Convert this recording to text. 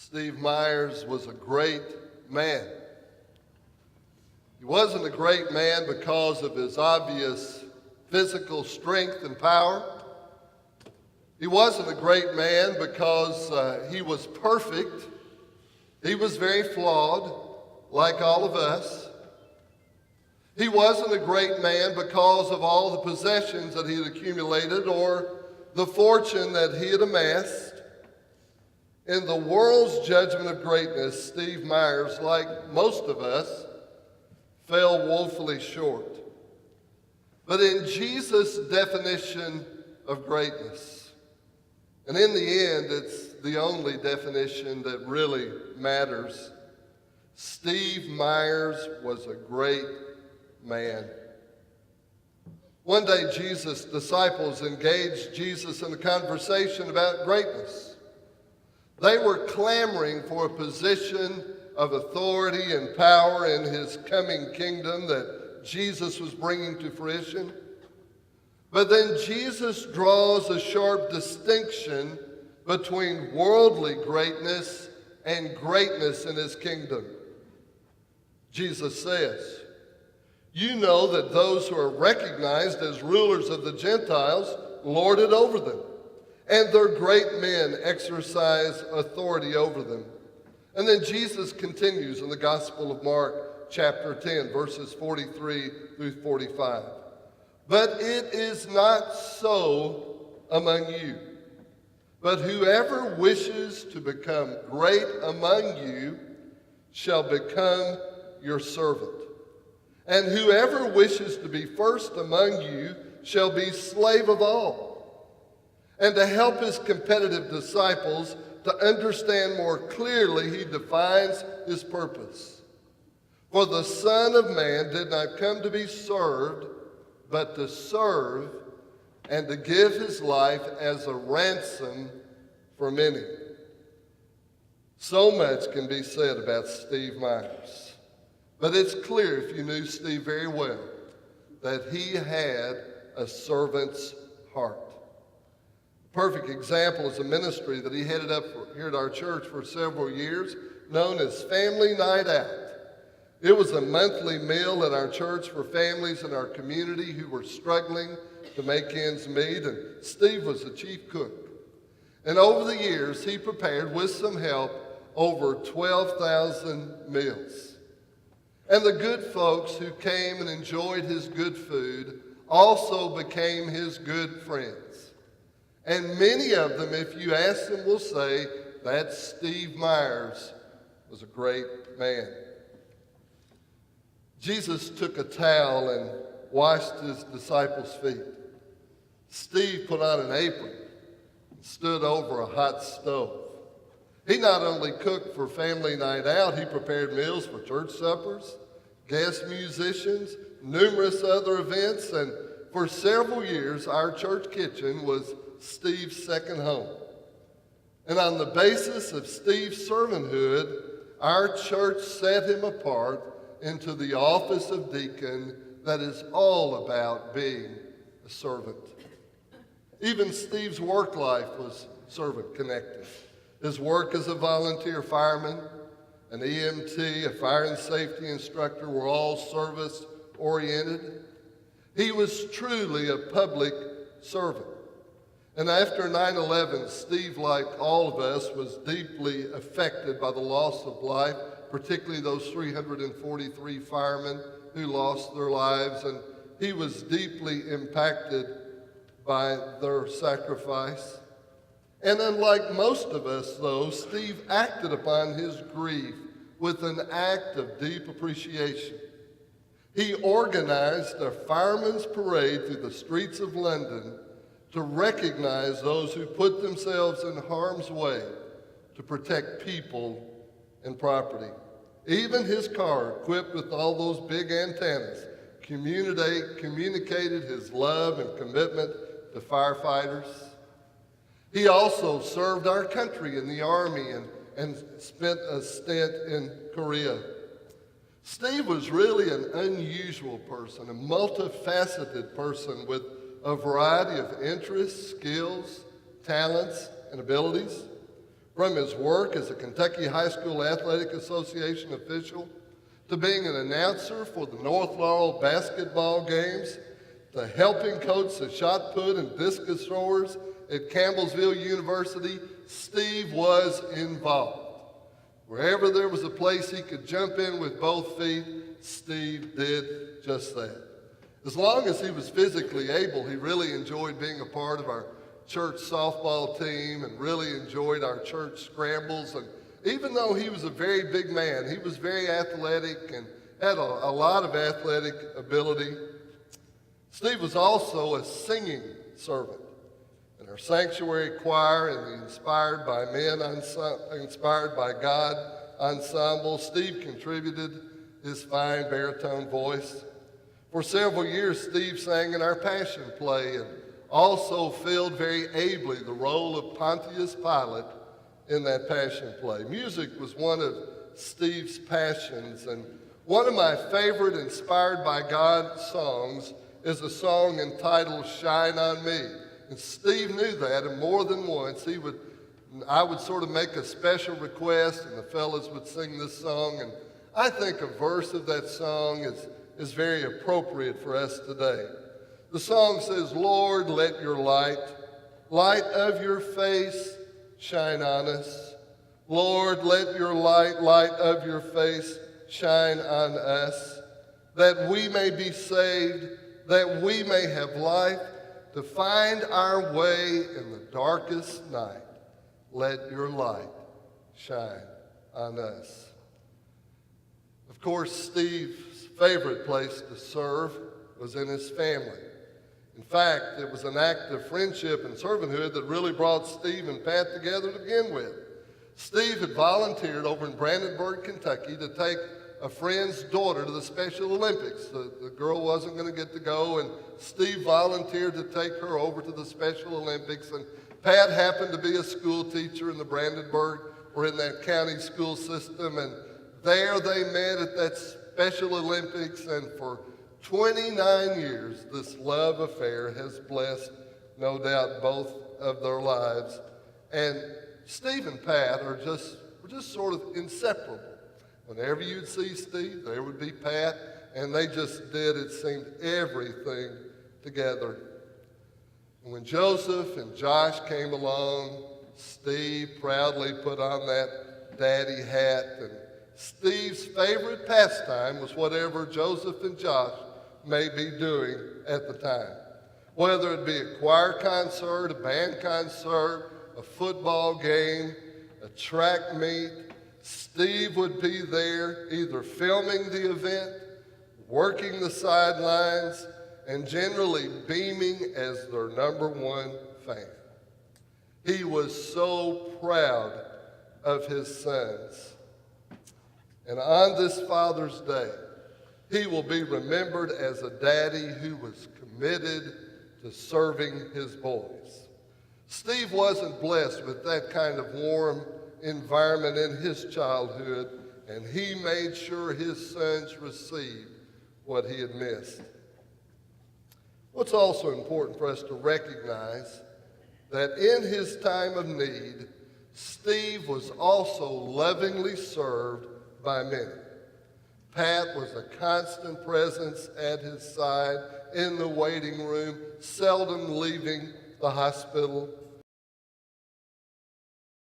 Steve Myers was a great man. He wasn't a great man because of his obvious physical strength and power. He wasn't a great man because he was perfect. He was very flawed, like all of us. He wasn't a great man because of all the possessions that he had accumulated or the fortune that he had amassed. In the world's judgment of greatness, Steve Myers, like most of us, fell woefully short. But in Jesus' definition of greatness, and in the end, it's the only definition that really matters, Steve Myers was a great man. One day, Jesus' disciples engaged Jesus in a conversation about greatness. They were clamoring for a position of authority and power in his coming kingdom that Jesus was bringing to fruition. But then Jesus draws a sharp distinction between worldly greatness and greatness in his kingdom. Jesus says, "You know that those who are recognized as rulers of the Gentiles lord it over them, and their great men exercise authority over them." And then Jesus continues in the Gospel of Mark, chapter 10, verses 43 through 45. "But it is not so among you. But whoever wishes to become great among you shall become your servant. And whoever wishes to be first among you shall be slave of all." And to help his competitive disciples to understand more clearly, he defines his purpose. "For the Son of Man did not come to be served, but to serve and to give his life as a ransom for many." So much can be said about Steve Myers. But it's clear, if you knew Steve very well, that he had a servant's heart. Perfect example is a ministry that he headed up here at our church for several years, known as Family Night Out. It was a monthly meal at our church for families in our community who were struggling to make ends meet, and Steve was the chief cook. And over the years, he prepared, with some help, over 12,000 meals. And the good folks who came and enjoyed his good food also became his good friends. And many of them, if you ask them, will say that Steve Myers was a great man. Jesus took a towel and washed his disciples' feet. Steve put on an apron and stood over a hot stove. He not only cooked for Family Night Out, he prepared meals for church suppers, guest musicians, numerous other events, and for several years, our church kitchen was Steve's second home. And on the basis of Steve's servanthood, our church set him apart into the office of deacon that is all about being a servant. Even Steve's work life was servant-connected. His work as a volunteer fireman, an EMT, a fire and safety instructor were all service-oriented. He was truly a public servant. And after 9/11, Steve, like all of us, was deeply affected by the loss of life, particularly those 343 firemen who lost their lives, and he was deeply impacted by their sacrifice. And unlike most of us, though, Steve acted upon his grief with an act of deep appreciation. He organized a firemen's parade through the streets of London to recognize those who put themselves in harm's way to protect people and property. Even his car, equipped with all those big antennas, communicated his love and commitment to firefighters. He also served our country in the Army and spent a stint in Korea. Steve was really an unusual person, a multifaceted person with a variety of interests, skills, talents, and abilities. From his work as a Kentucky High School Athletic Association official, to being an announcer for the North Laurel basketball games, to helping coach the shot put and discus throwers at Campbellsville University, Steve was involved. Wherever there was a place he could jump in with both feet, Steve did just that. As long as he was physically able, he really enjoyed being a part of our church softball team and really enjoyed our church scrambles. And even though he was a very big man, he was very athletic and had a lot of athletic ability. Steve was also a singing servant. In our sanctuary choir and the Inspired by God ensemble, Steve contributed his fine baritone voice. For several years, Steve sang in our Passion Play and also filled very ably the role of Pontius Pilate in that Passion Play. Music was one of Steve's passions, and one of my favorite Inspired by God songs is a song entitled Shine on Me. And Steve knew that, and more than once I would sort of make a special request, and the fellas would sing this song, and I think a verse of that song is very appropriate for us today. The song says, Lord, let your light of your face shine on us. Lord, let your light of your face shine on us, that we may be saved, that we may have life, to find our way in the darkest night. Let your light shine on us. Of course, Steve's favorite place to serve was in his family. In fact, it was an act of friendship and servanthood that really brought Steve and Pat together to begin with. Steve had volunteered over in Brandenburg, Kentucky, to take a friend's daughter to the Special Olympics. The girl wasn't going to get to go, and Steve volunteered to take her over to the Special Olympics. And Pat happened to be a school teacher in the Brandenburg, or in that county school system, and there they met at that Special Olympics, and for 29 years, this love affair has blessed, no doubt, both of their lives. And Steve and Pat were just sort of inseparable. Whenever you'd see Steve, there would be Pat, and they just did, it seemed, everything together. And when Joseph and Josh came along, Steve proudly put on that daddy hat, and Steve's favorite pastime was whatever Joseph and Josh may be doing at the time. Whether it be a choir concert, a band concert, a football game, a track meet, Steve would be there either filming the event, working the sidelines, and generally beaming as their #1 fan. He was so proud of his sons. And on this Father's Day, he will be remembered as a daddy who was committed to serving his boys. Steve wasn't blessed with that kind of warm environment in his childhood, and he made sure his sons received what he had missed. What's also important for us to recognize that in his time of need, Steve was also lovingly served by many. Pat was a constant presence at his side in the waiting room, seldom leaving the hospital